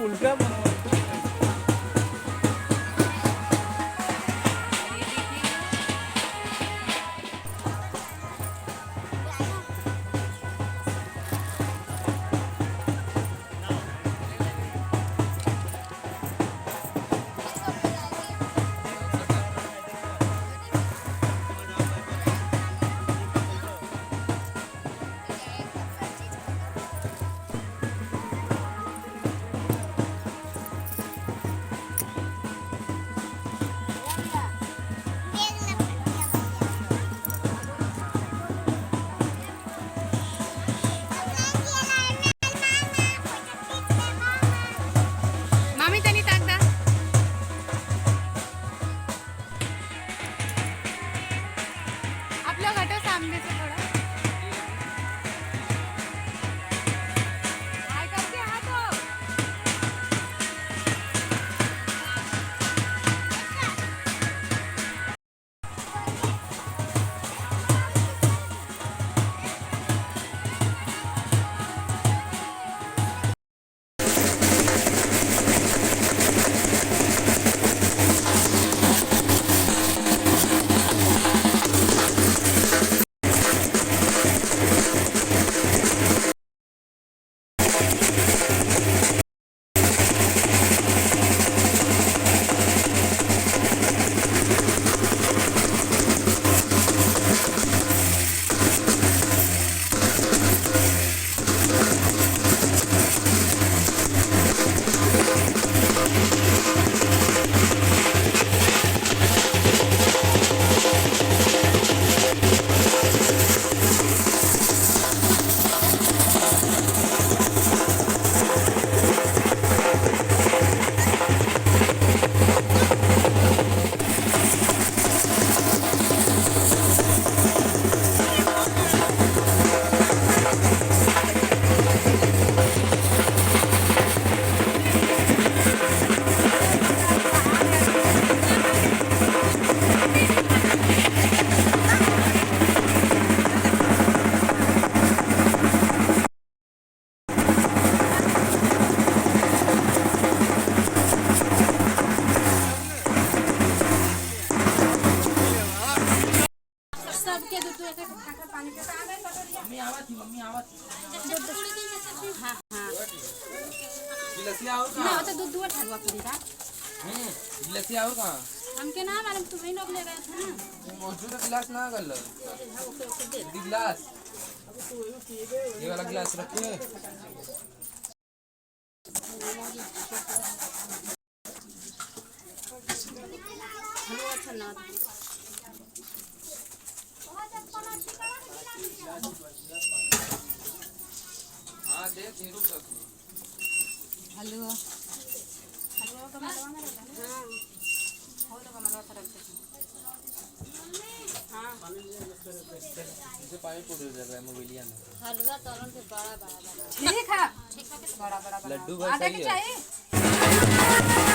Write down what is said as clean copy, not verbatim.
उल्टा mummy आवाज हां हां गिलास ले आओ का ना तो दूध दुआ ठगवा करेगा गिलास ले आओ का हमके ना मालूम तुम्हें लोग ले गए थे ना मौजूद गिलास ना कर लो गिलास ये वाला गिलास रखिए हेलो अच्छा ना हां देख ये रुक सकते हेलो हेलो का मलवा में रहता है हां हो तो मलवा तरफ से हां इसे पानी पूरी हो जाएगा मोबाइलिया में हलवा तलन से बड़ा बड़ा ठीक है बड़ा बड़ा लड्डू आधा के चाहिए चाहिए